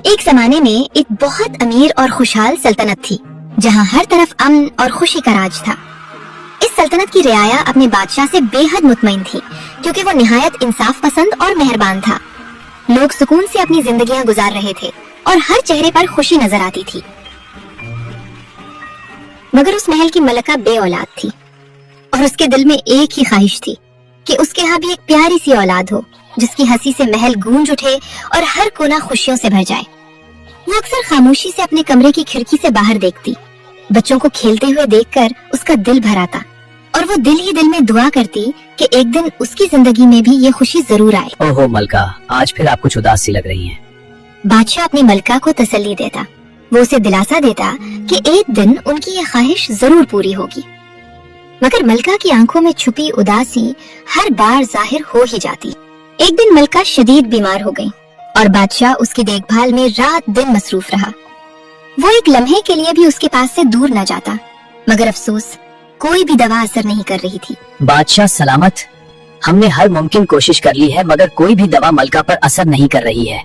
एक जमाने में एक बहुत अमीर और खुशहाल सल्तनत थी जहाँ हर तरफ अमन और खुशी का राज था। इस सल्तनत की रियाया अपने बादशाह से बेहद मुतमईन थी क्योंकि वो निहायत इंसाफ पसंद और मेहरबान था। लोग सुकून से अपनी जिंदगियां गुजार रहे थे और हर चेहरे पर खुशी नजर आती थी। मगर उस महल की मलका बे औलाद थी और उसके दिल में एक ही ख्वाहिश थी कि उसके यहाँ भी एक प्यारी सी औलाद हो जिसकी हंसी से महल गूंज उठे और हर कोना खुशियों से भर जाए। वो अक्सर खामोशी से अपने कमरे की खिड़की से बाहर देखती। बच्चों को खेलते हुए देखकर उसका दिल भर आता और वो दिल ही दिल में दुआ करती कि एक दिन उसकी जिंदगी में भी ये खुशी जरूर आए। ओहो मलका, आज फिर आप कुछ उदास सी लग रही हैं। बादशाह अपनी मलका को तसल्ली देता। वो उसे दिलासा देता कि एक दिन उनकी ये ख्वाहिश जरूर पूरी होगी। मगर मलका की आंखों में छुपी उदासी हर बार जाहिर हो ही जाती। एक दिन मलका शदीद बीमार हो गई और बादशाह उसकी देखभाल में रात दिन मसरूफ रहा। वो एक लम्हे के लिए भी उसके पास से दूर न जाता, मगर अफसोस कोई भी दवा असर नहीं कर रही थी। बादशाह सलामत, हमने हर मुमकिन कोशिश कर ली है मगर कोई भी दवा मलका पर असर नहीं कर रही है।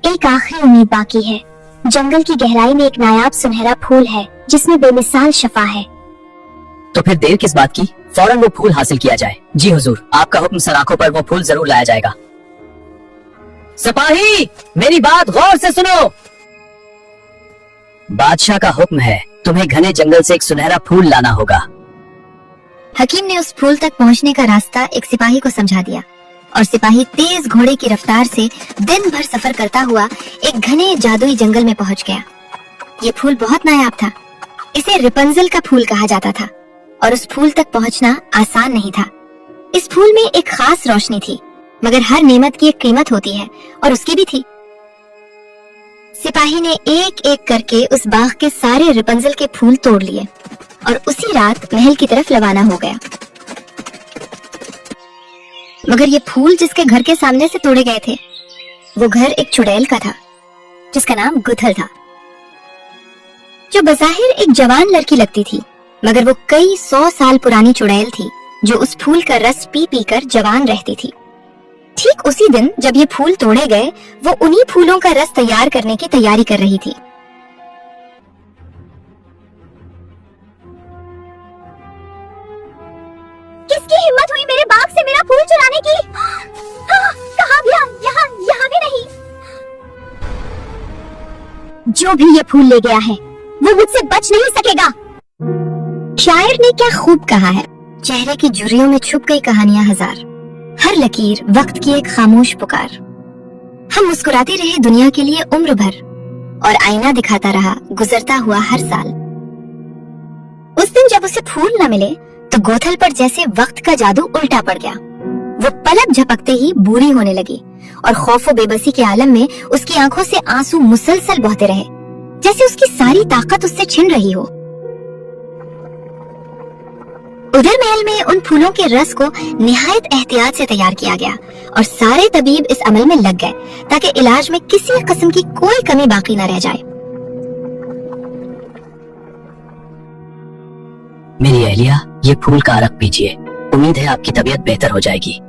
एक आखिरी उम्मीद बाकी है। जंगल की गहराई में एक नायाब सुनहरा फूल है जिसमें बेमिसाल शफा है। तो फिर देर किस बात की, फौरन वो फूल हासिल किया जाए। जी हुजूर, आपका हुक्म सलाखों पर वो फूल जरूर लाया जाएगा। सिपाही, मेरी बात गौर से सुनो। बादशाह का हुक्म है, तुम्हें घने जंगल से एक सुनहरा फूल लाना होगा। हकीम ने उस फूल तक पहुंचने का रास्ता एक सिपाही को समझा दिया और सिपाही तेज घोड़े की रफ्तार से दिन भर सफर करता हुआ एक घने जादुई जंगल में पहुंच गया। ये फूल बहुत नायाब था। इसे रिपंजल का फूल कहा जाता था और उस फूल तक पहुंचना आसान नहीं था। इस फूल में एक खास रोशनी थी, मगर हर नेमत की एक कीमत होती है और उसकी भी थी। सिपाही ने एक एक करके उस बाग के सारे रिपंजल के फूल तोड़ लिए और उसी रात महल की तरफ रवाना हो गया। मगर ये फूल जिसके घर के सामने से तोड़े गए थे, वो घर एक चुड़ैल का था जिसका नाम गुथल था, जो बज़ाहिर एक जवान लड़की लगती थी, मगर वो कई 100 साल पुरानी चुड़ैल थी जो उस फूल का रस पी पी कर जवान रहती थी। ठीक उसी दिन जब ये फूल तोड़े गए, वो उन्हीं फूलों का रस तैयार करने की तैयारी कर रही थी। किसकी हिम्मत हुई मेरे बाग से मेरा फूल चुराने की? कहाँ गया? यहाँ भी नहीं। जो भी ये फूल ले गया है वो मुझसे बच नहीं सकेगा। शायर ने क्या खूब कहा है, चेहरे की झुर्रियों में छुप गई कहानियां हजार, हर लकीर वक्त की एक खामोश पुकार। हम मुस्कुराते रहे दुनिया के लिए उम्र भर और आईना दिखाता रहा गुजरता हुआ हर साल। उस दिन जब उसे फूल न मिले तो गोथल पर जैसे वक्त का जादू उल्टा पड़ गया। वो पलक झपकते ही बूरी होने लगी और खौफ व बेबसी के आलम में उसकी आंखों से आंसू मुसलसल बहते रहे, जैसे उसकी सारी ताकत उससे छिन रही हो। उधर महल में उन फूलों के रस को निहायत एहतियात से तैयार किया गया और सारे तबीब इस अमल में लग गए ताकि इलाज में किसी किस्म की कोई कमी बाकी न रह जाए। मेरी अहलिया, ये फूल का अरक पीजिए, उम्मीद है आपकी तबीयत बेहतर हो जाएगी।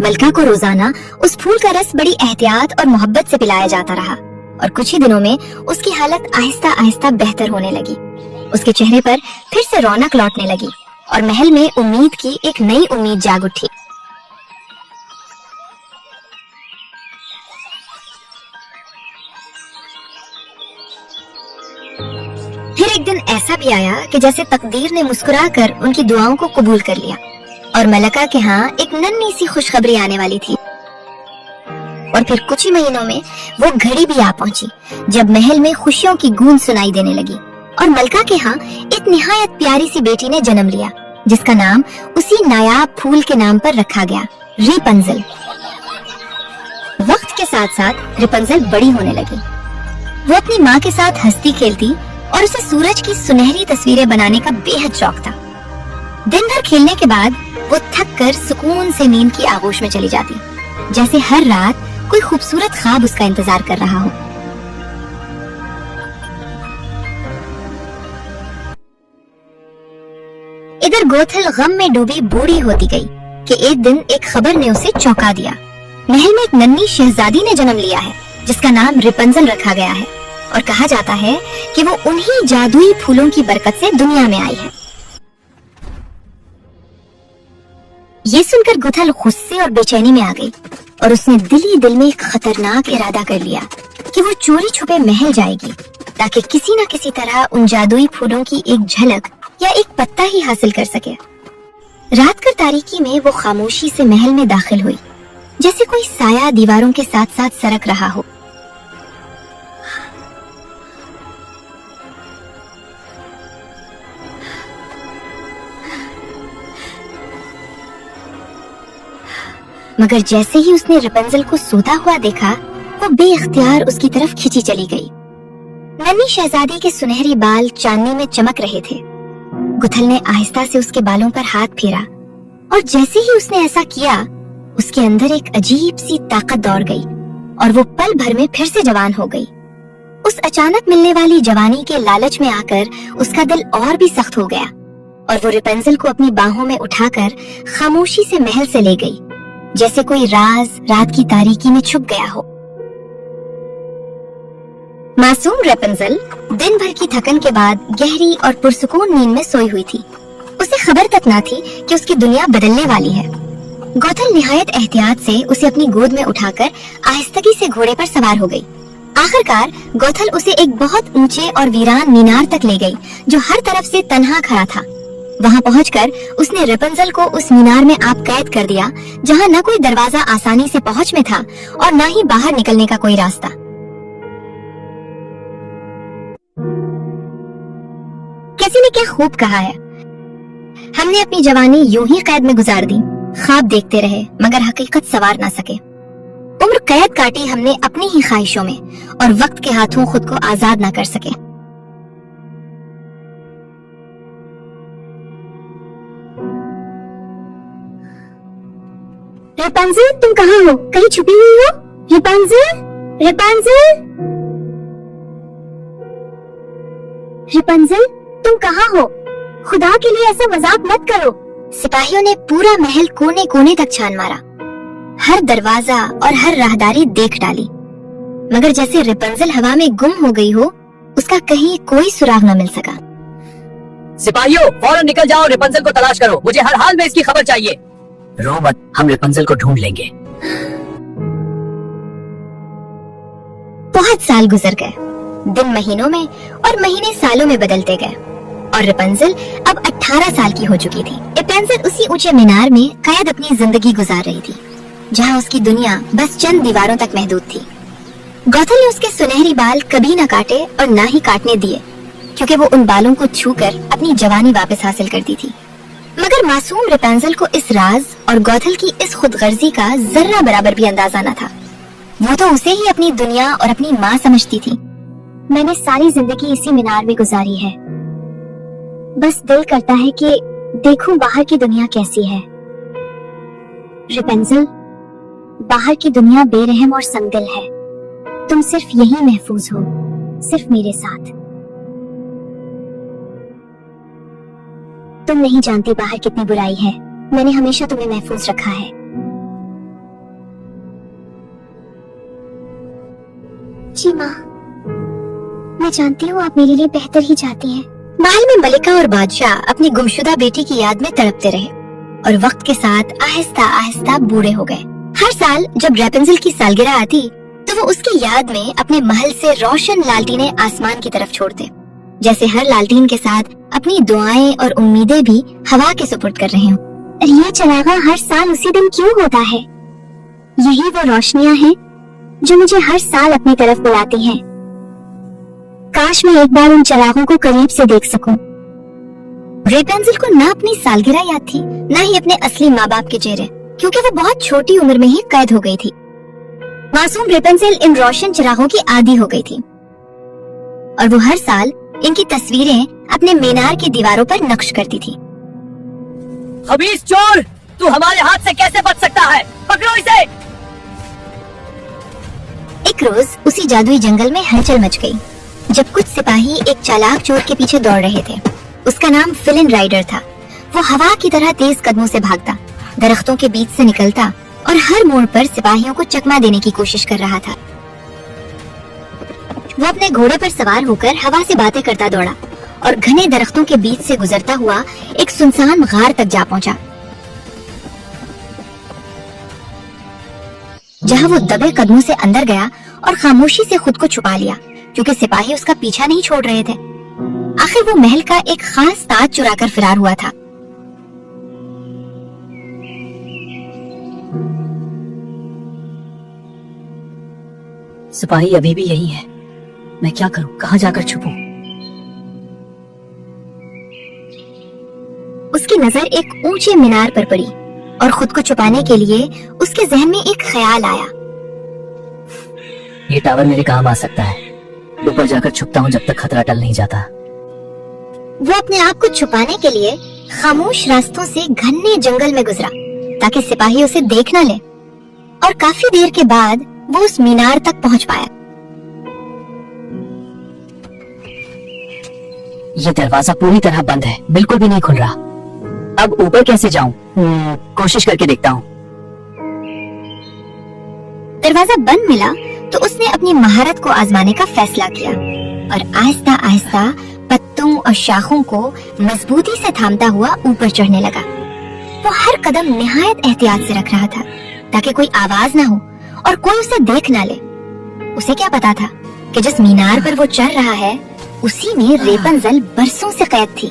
मलका को रोजाना उस फूल का रस बड़ी एहतियात और मोहब्बत से पिलाया जाता रहा और कुछ ही दिनों में उसकी हालत आहिस्ता आहिस्ता बेहतर होने लगी। उसके चेहरे पर फिर से रौनक लौटने लगी और महल में उम्मीद की एक नई उम्मीद जाग उठी। फिर एक दिन ऐसा भी आया कि जैसे तकदीर ने मुस्कुराकर उनकी दुआओं को कबूल कर लिया और मलका के यहाँ एक नन्ही सी खुशखबरी आने वाली थी। और फिर कुछ ही महीनों में वो घड़ी भी आ पहुंची जब महल में खुशियों की गूंज सुनाई देने लगी और मलका के यहाँ एक निहायत प्यारी सी बेटी ने जन्म लिया जिसका नाम उसी नायाब फूल के नाम पर रखा गया, रिपंजल। वक्त के साथ साथ रिपंजल बड़ी होने लगी। वो अपनी माँ के साथ हंसती खेलती और उसे सूरज की सुनहरी तस्वीरें बनाने का बेहद शौक था। दिन भर खेलने के बाद वो थक कर सुकून से नींद की आगोश में चली जाती, जैसे हर रात कोई खूबसूरत ख्वाब उसका इंतजार कर रहा हो। इधर गोथल गम में डूबी बूढ़ी होती गई कि एक दिन एक खबर ने उसे चौंका दिया। महल में एक नन्ही शहजादी ने जन्म लिया है जिसका नाम रेपंजल रखा गया है और कहा जाता है कि वो उन्हीं जादुई फूलों की बरकत से दुनिया में आई है। ये सुनकर गुथल गुस्से और बेचैनी में आ गई और उसने दिल ही दिल में एक खतरनाक इरादा कर लिया कि वो चोरी छुपे महल जाएगी ताकि किसी न किसी तरह उन जादुई फूलों की एक झलक या एक पत्ता ही हासिल कर सके। रात कर तारीकी में वो खामोशी से महल में दाखिल हुई, जैसे कोई साया दीवारों के साथ साथ सरक रहा हो। मगर जैसे ही उसने रेपंजल को सोता हुआ देखा, वो बेइख्तियार उसकी तरफ खींची चली गई। नन्ही शहजादी के सुनहरी बाल चांदनी में चमक रहे थे। गुथल ने आहिस्ता से उसके बालों पर हाथ फेरा और जैसे ही उसने ऐसा किया, उसके अंदर एक अजीब सी ताकत दौड़ गई और वो पल भर में फिर से जवान हो गई। उस अचानक मिलने वाली जवानी के लालच में आकर उसका दिल और भी सख्त हो गया और वो रेपंजल को अपनी बाहों में उठाकर खामोशी से महल से ले गई, जैसे कोई राज रात की तारीकी में छुप गया हो। मासूम रेपंजल दिन भर की थकन के बाद गहरी और पुरसुकून नींद में सोई हुई थी। उसे खबर तक ना थी कि उसकी दुनिया बदलने वाली है। गौथल निहायत एहतियात से उसे अपनी गोद में उठाकर आहिस्तगी से घोड़े पर सवार हो गई। आखिरकार गौथल उसे एक बहुत ऊंचे और वीरान मीनार तक ले गई जो हर तरफ से तन्हा खड़ा था। वहां पहुंचकर उसने रेपंजल को उस मीनार में आप कैद कर दिया, जहां न कोई दरवाजा आसानी से पहुंच में था और न ही बाहर निकलने का कोई रास्ता। किसी ने क्या खूब कहा है, हमने अपनी जवानी यूं ही कैद में गुजार दी, ख्वाब देखते रहे मगर हकीकत सवार ना सके। उम्र कैद काटी हमने अपनी ही ख्वाहिशों में और वक्त के हाथों खुद को आजाद ना कर सके। रेपंजल, तुम कहाँ हो? कहीं छुपी हुई हो? रेपंजल, रेपंजल, रेपंजल, तुम कहाँ हो? खुदा के लिए ऐसा मजाक मत करो। सिपाहियों ने पूरा महल कोने कोने तक छान मारा, हर दरवाजा और हर राहदारी देख डाली, मगर जैसे रेपंजल हवा में गुम हो गई हो, उसका कहीं कोई सुराग न मिल सका। सिपाहियों, फौरन निकल जाओ, रेपंजल को तलाश करो, मुझे हर हाल में इसकी खबर चाहिए। रो मत, हम रेपंजल को ढूंढ लेंगे। बहुत साल गुजर गए, दिन महीनों में और महीने सालों में बदलते गए और रेपंजल अब 18 साल की हो चुकी थी। रेपंजल उसी ऊंचे मीनार में कैद अपनी जिंदगी गुजार रही थी, जहां उसकी दुनिया बस चंद दीवारों तक महदूद थी। गौथल ने उसके सुनहरी बाल कभी न काटे और न ही काटने दिए, क्योंकि वो उन बालों को छूकर अपनी जवानी वापस हासिल करती थी। मगर मासूम रेपंजल को इस राज और गौथल की इस खुदगर्जी का जर्रा बराबर भी अंदाजा न था। वो तो उसे ही अपनी दुनिया और अपनी माँ समझती थी। मैंने सारी जिंदगी इसी मीनार में गुजारी है, बस दिल करता है कि देखूं बाहर की दुनिया कैसी है। रेपंजल, बाहर की दुनिया बेरहम और संगदिल है, तुम सिर्फ यहीं महफूज हो, सिर्फ मेरे साथ। तुम नहीं जानती बाहर कितनी बुराई है, मैंने हमेशा तुम्हें महफूज रखा है। जी माँ, मैं जानती हूँ आप मेरे लिए बेहतर ही चाहती हैं। महल में मलिका और बादशाह अपनी गुमशुदा बेटी की याद में तड़पते रहे और वक्त के साथ आहिस्ता आहिस्ता बूढ़े हो गए। हर साल जब रेपंजल की सालगिरह आती तो वो उसकी याद में अपने महल से रोशन लालटीनें आसमान की तरफ छोड़ते, जैसे हर लालटीन के साथ अपनी दुआएं और उम्मीदें भी हवा के सुपुर्द कर रहे हों। ये चरागा हर साल उसी दिन क्यों होता है? यही वो रोशनियां हैं जो मुझे हर साल अपनी तरफ बुलाती हैं। काश मैं एक बार उन चरागों को करीब से देख सकूं। रेपंजल को न अपनी सालगिरह याद थी, न ही अपने असली माँ बाप के चेहरे, क्योंकि वो बहुत छोटी उम्र में ही कैद हो गई थी। मासूम रेपंजल इन रोशन चिरागों की आदी हो गई थी और वो हर साल इनकी तस्वीरें अपने मीनार की दीवारों पर नक्श करती थी। खबीस चोर, तू हमारे हाथ से कैसे बच सकता है? पकड़ो इसे। एक रोज उसी जादुई जंगल में हलचल मच गई जब कुछ सिपाही एक चालाक चोर के पीछे दौड़ रहे थे। उसका नाम फिलिन राइडर था। वो हवा की तरह तेज कदमों से भागता, दरख्तों के बीच से निकलता और हर मोड़ पर सिपाहियों को चकमा देने की कोशिश कर रहा था। वो अपने घोड़े पर सवार होकर हवा से बातें करता दौड़ा और घने दरख्तों के बीच से गुजरता हुआ एक सुनसान गार तक जा पहुंचा, जहां वो दबे कदमों से अंदर गया और खामोशी से खुद को छुपा लिया, क्योंकि सिपाही उसका पीछा नहीं छोड़ रहे थे। आखिर वो महल का एक खास ताज चुराकर फरार हुआ था। सिपाही अभी भी यही है, मैं क्या करूं, कहां जाकर छुपूं? उसकी नजर एक ऊंचे मीनार पर पड़ी और खुद को छुपाने के लिए उसके जहन में एक ख्याल आया। ये टावर मेरे काम आ सकता है, ऊपर जाकर छुपता हूं जब तक खतरा टल नहीं जाता। वो अपने आप को छुपाने के लिए खामोश रास्तों से घने जंगल में गुजरा ताकि सिपाही उसे देख न ले, और काफी देर के बाद वो उस मीनार तक पहुंच पाया। ये दरवाजा पूरी तरह बंद है, बिल्कुल भी नहीं खुल रहा। अब ऊपर कैसे जाऊं? कोशिश करके देखता हूं। दरवाजा बंद मिला तो उसने अपनी महारत को आजमाने का फैसला किया और आहिस्ता आहिस्ता पत्तों और शाखों को मजबूती से थामता हुआ ऊपर चढ़ने लगा। वो हर कदम निहायत एहतियात से रख रहा था ताकि कोई आवाज ना हो और कोई उसे देख ना ले। उसे क्या पता था कि जिस मीनार पर वो चढ़ रहा है उसी में रेपंजल बरसों से कैद थी,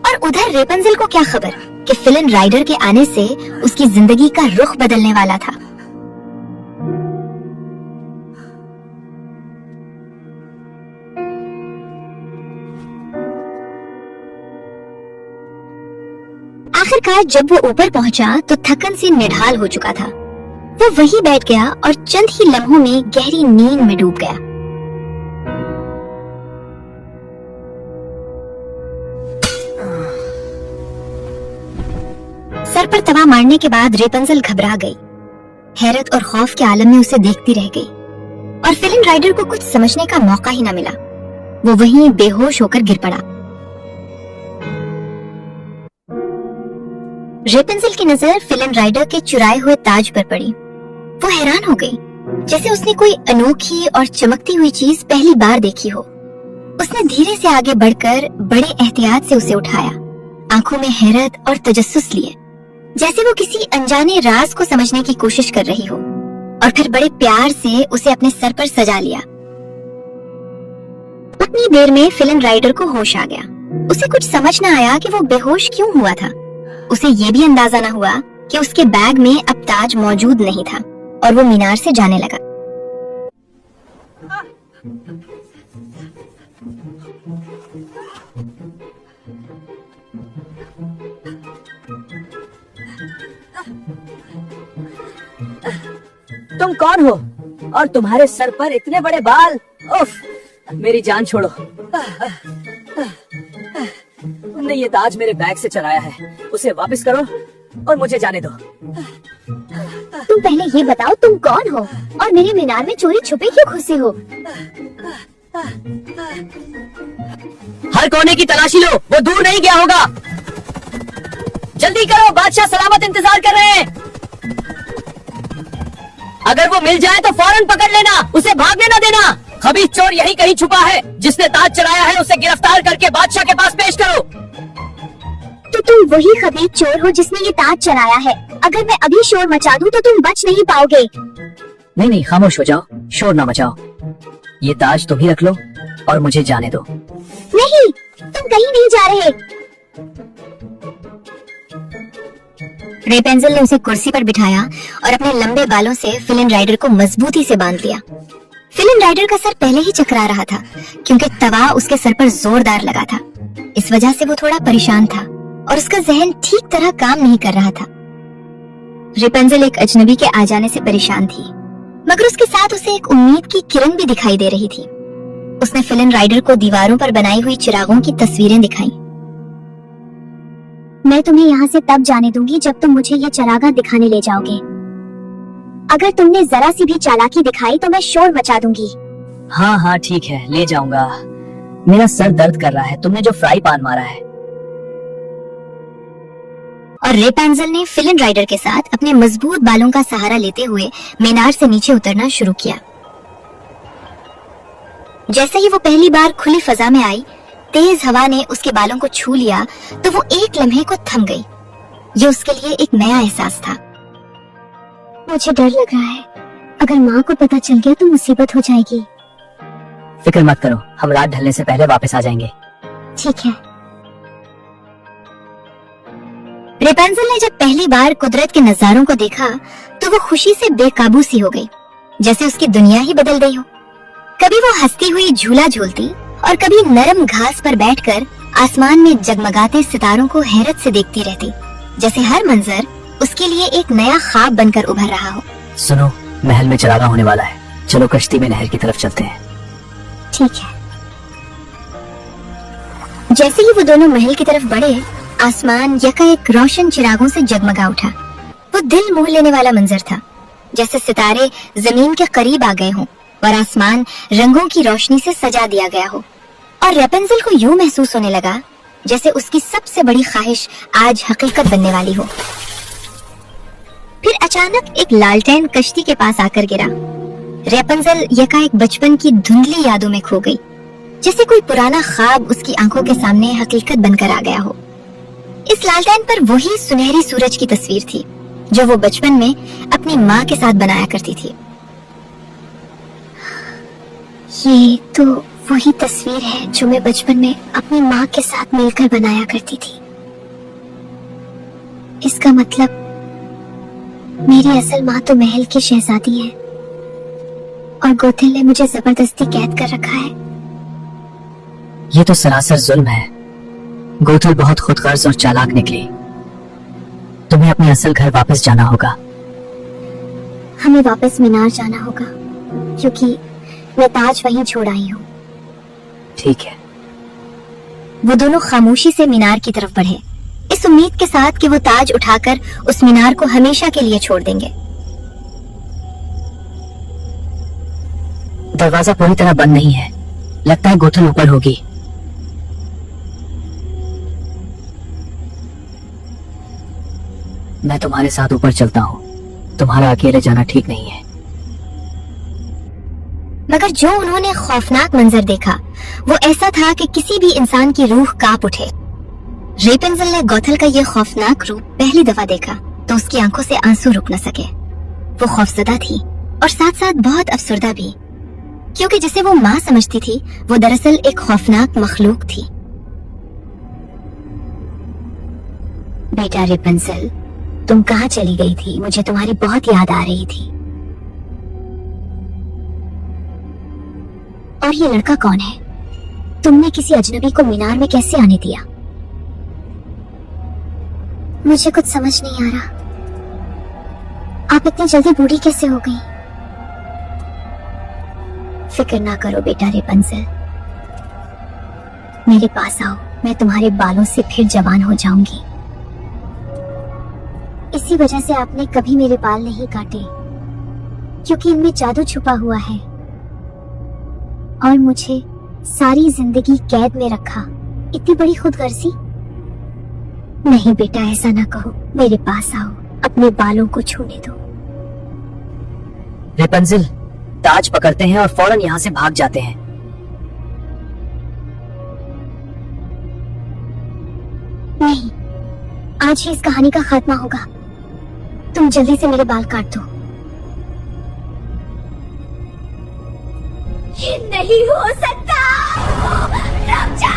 और उधर रेपंजल को क्या खबर कि फिलन राइडर के आने से उसकी जिंदगी का रुख बदलने वाला था। आखिरकार जब वो ऊपर पहुंचा तो थकन से निढाल हो चुका था। वो वहीं बैठ गया और चंद ही लम्हों में गहरी नींद में डूब गया। सर पर तवा मारने के बाद रेपंजल घबरा गई। हैरत और खौफ के आलम में उसे देखती रह गई और फिलन राइडर को कुछ समझने का मौका ही न मिला। वो वहीं बेहोश होकर गिर पड़ा। रेपंजल की नजर फिलन राइडर के चुराए हुए ताज पर पड़ी। वो हैरान हो गई, जैसे उसने कोई अनोखी और चमकती हुई चीज पहली बार देखी हो। उसने धीरे से आगे बढ़कर बड़े एहतियात से उसे उठाया, आंखों में हैरत और तजस्सुस लिए, जैसे वो किसी अनजाने राज को समझने की कोशिश कर रही हो, और फिर बड़े प्यार से उसे अपने सर पर सजा लिया। उतनी देर में फिलन राइडर को होश आ गया। उसे कुछ समझ न आया कि वो बेहोश क्यों हुआ था। उसे ये भी अंदाजा न हुआ कि उसके बैग में अब ताज मौजूद नहीं था, और वो मीनार से जाने लगा। तुम कौन हो और तुम्हारे सर पर इतने बड़े बाल? उफ, मेरी जान छोड़ो। तुमने ये ताज मेरे बैग से चुराया है, उसे वापस करो और मुझे जाने दो। तुम पहले ये बताओ तुम कौन हो और मेरे मीनार में चोरी छुपे क्यों घुसे हो? हर कोने की तलाशी लो, वो दूर नहीं गया होगा। जल्दी करो, बादशाह सलामत इंतजार कर रहे हैं। अगर वो मिल जाए तो फौरन पकड़ लेना, उसे भागने न देना। खबीज चोर यहीं कहीं छुपा है, जिसने ताज चुराया है उसे गिरफ्तार करके बादशाह के पास पेश करो। तो तुम वही खबीज चोर हो जिसने ये ताज चुराया है। अगर मैं अभी शोर मचा दूं तो तुम बच नहीं पाओगे। नहीं नहीं, खामोश हो जाओ, शोर ना मचाओ। ये ताज तुम ही रख लो और मुझे जाने दो। नहीं, तुम कहीं नहीं जा रहे। रेपेंजल ने उसे कुर्सी पर बिठाया और अपने लंबे बालों से फिलन राइडर को मजबूती से बांध लिया। फिलन राइडर का सर पहले ही चकरा रहा था, क्योंकि तवा उसके सर पर जोरदार लगा था। इस वजह से वो थोड़ा परेशान था और उसका जहन ठीक तरह काम नहीं कर रहा था। रेपेंजल एक अजनबी के आ जाने से परेशान थी, मगर उसके साथ उसे एक उम्मीद की किरण भी दिखाई दे रही थी। उसने फिलन राइडर को दीवारों पर बनाई हुई चिरागों की तस्वीरें दिखाई। मैं तुम्हें यहाँ से तब जाने दूंगी जब तुम मुझे ये चरागाह दिखाने ले जाओगे। अगर तुमने जरा सी भी चालाकी दिखाई तो मैं शोर मचा दूंगी। हाँ हाँ ठीक है, ले जाऊंगा। मेरा सर दर्द कर रहा है, तुमने जो फ्राई पान मारा है। और रेपेंजल ने फिलिन राइडर के साथ अपने मजबूत बालों का सहारा लेते हुए मीनार से नीचे उतरना शुरू किया। जैसे ही वो पहली बार खुली फजा में आई, तेज हवा ने उसके बालों को छू लिया तो वो एक लम्हे को थम गई। ये उसके लिए एक नया एहसास था। मुझे डर लग रहा है, अगर माँ को पता चल गया तो मुसीबत हो जाएगी। फिक्र मत करो, हम रात ढलने से पहले वापस आ जाएंगे। ठीक है। रेपेंजल ने जब पहली बार कुदरत के नजारों को देखा तो वो खुशी से बेकाबू सी हो गई, जैसे उसकी दुनिया ही बदल गई हो। कभी वो हंसती हुई झूला झूलती और कभी नरम घास पर बैठकर आसमान में जगमगाते सितारों को हैरत से देखती रहती, जैसे हर मंजर उसके लिए एक नया ख्वाब बनकर उभर रहा हो। सुनो, महल में चरागा होने वाला है, चलो कश्ती में नहर की तरफ चलते हैं। ठीक है। जैसे ही वो दोनों महल की तरफ बढ़े, आसमान यकायक रोशन चिरागों से जगमगा उठा। वो दिल मोह लेने वाला मंजर था, जैसे सितारे जमीन के करीब आ गए हों और आसमान रंगों की रोशनी से सजा दिया गया हो। और रेपेंजल को यूं महसूस होने लगा जैसे उसकी सबसे बड़ी ख्वाहिश आज हकीकत बनने वाली हो। फिर अचानक एक लालटेन कश्ती के पास आकर गिरा। रेपेंजल यकायक बचपन की धुंधली यादों में खो गई, जैसे कोई पुराना ख्वाब उसकी आंखों के सामने हकीकत बनकर आ गया हो। इस लालटेन पर वही सुनहरी सूरज की तस्वीर थी जो वो बचपन में अपनी माँ के साथ बनाया करती थी। ये तो वही तस्वीर है जो मैं बचपन में अपनी माँ के साथ मिलकर बनाया करती थी। इसका मतलब मेरी असल माँ तो महल की शहजादी है और गोथिल ने मुझे जबरदस्ती कैद कर रखा है। ये तो सरासर जुल्म है। गोथिल बहुत खुदगर्ज और चालाक निकली। तुम्हें अपने असल घर वापस जाना होगा। हमें वापस मीनार जाना होगा क्योंकि मैं ताज वहीं छोड़ आई हूँ। ठीक है। वो दोनों खामोशी से मीनार की तरफ बढ़े, इस उम्मीद के साथ कि वो ताज उठाकर उस मीनार को हमेशा के लिए छोड़ देंगे। दरवाजा पूरी तरह बंद नहीं है, लगता है गोथिल ऊपर होगी। मैं तुम्हारे साथ ऊपर चलता हूँ, तुम्हारा अकेले जाना ठीक नहीं है। मगर जो उन्होंने खौफनाक मंजर देखा वो ऐसा था कि किसी भी इंसान की रूह कांप उठे। रेपेंजल ने गोथिल का ये खौफनाक रूप पहली दफा देखा तो उसकी आंखों से आंसू रुक न सके। वो खौफजदा थी और साथ साथ बहुत अफसरदा भी, क्योंकि जिसे वो माँ समझती थी वो दरअसल एक खौफनाक मखलूक थी। बेटा रेपेंजल, तुम कहाँ चली गई थी? मुझे तुम्हारी बहुत याद आ रही थी। और ये लड़का कौन है? तुमने किसी अजनबी को मीनार में कैसे आने दिया? मुझे कुछ समझ नहीं आ रहा। आप इतनी जल्दी बूढ़ी कैसे हो गई? फिक्र ना करो बेटा रेपेंजल, मेरे पास आओ, मैं तुम्हारे बालों से फिर जवान हो जाऊंगी। इसी वजह से आपने कभी मेरे बाल नहीं काटे, क्योंकि इनमें जादू छुपा हुआ है और मुझे सारी जिंदगी कैद में रखा। इतनी बड़ी खुदगर्जी? नहीं बेटा, ऐसा ना कहो। मेरे पास आओ, अपने बालों को छूने दो। रेपेंजल, ताज पकड़ते हैं और फौरन यहाँ से भाग जाते हैं। नहीं, आज ही इस कहानी का खात्मा होगा। तुम जल्दी से मेरे बाल काट दो। ये नहीं हो सकता। रुक जा।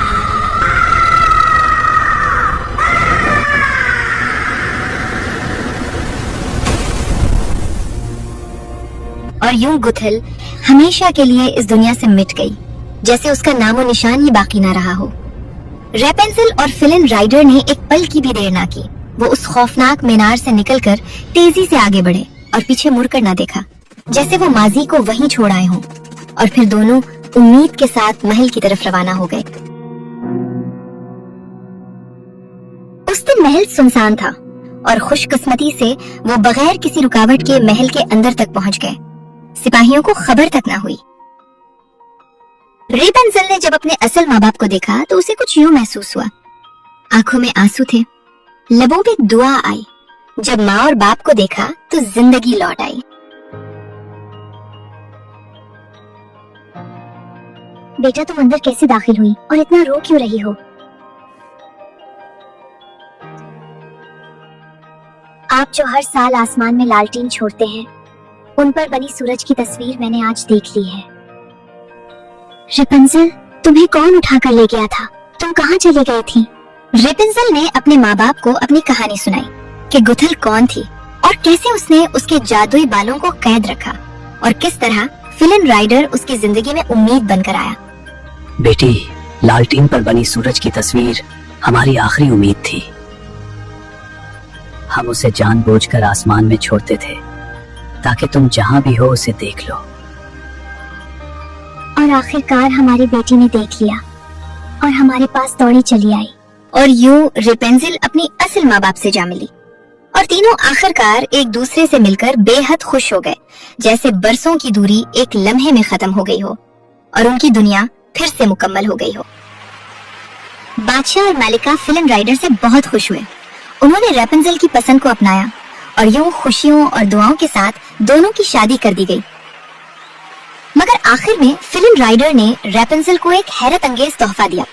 और यूं गुथिल हमेशा के लिए इस दुनिया से मिट गई, जैसे उसका नामो निशान ही बाकी ना रहा हो। रेपेंजल और फिलिन राइडर ने एक पल की भी देर ना की। वो उस खौफनाक मीनार से निकलकर तेजी से आगे बढ़े और पीछे मुड़कर ना देखा, जैसे वो माजी को वहीं छोड़ आए हों। और फिर दोनों उम्मीद के साथ महल की तरफ रवाना हो गए। उस दिन महल सुनसान था और खुशकिस्मती से वो बगैर किसी रुकावट के महल के अंदर तक पहुंच गए। सिपाहियों को खबर तक ना हुई। रेपेंजल ने जब अपने असल माँ बाप को देखा तो उसे कुछ यूं महसूस हुआ। आंखों में आंसू थे, लबों पे दुआ आई। जब माँ और बाप को देखा तो जिंदगी लौट आई। बेटा तुम अंदर कैसे दाखिल हुई और इतना रो क्यों रही हो? आप जो हर साल आसमान में लालटेन छोड़ते हैं, उन पर बनी सूरज की तस्वीर मैंने आज देख ली है। रेपेंजल, तुम्हें कौन उठाकर ले गया था? तुम कहाँ चली गई थी? रेपेंजल ने अपने माँ बाप को अपनी कहानी सुनाई कि गुथल कौन थी और कैसे उसने उसके जादुई बालों को कैद रखा और किस तरह फिलन राइडर उसकी जिंदगी में उम्मीद बनकर आया। बेटी, लालटेन पर बनी सूरज की तस्वीर हमारी आखिरी उम्मीद थी। हम उसे जानबूझकर आसमान में छोड़ते थे ताकि तुम जहाँ भी हो उसे देख लो। और आखिरकार हमारी बेटी ने देख लिया और हमारे पास दौड़ी चली आई। और यूं रेपेंजल अपनी असल माँ बाप से जा मिली और तीनों आखिरकार एक दूसरे से मिलकर बेहद खुश हो गए, जैसे बरसों की दूरी एक लम्हे में खत्म हो गई हो और उनकी दुनिया फिर से मुकम्मल हो गई हो। बादशाह और मालिका फिलन राइडर से बहुत खुश हुए। उन्होंने रेपेंजल की पसंद को अपनाया और यूं खुशियों और दुआओं के साथ दोनों की शादी कर दी गई। मगर आखिर में फिलन राइडर ने रेपेंजल को एक हैरत अंगेज तोहफा दिया।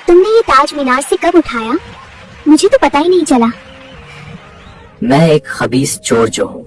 तुमने ये ताज मीनार से कब उठाया? मुझे तो पता ही नहीं चला। मैं एक खबीस चोर जो हूँ,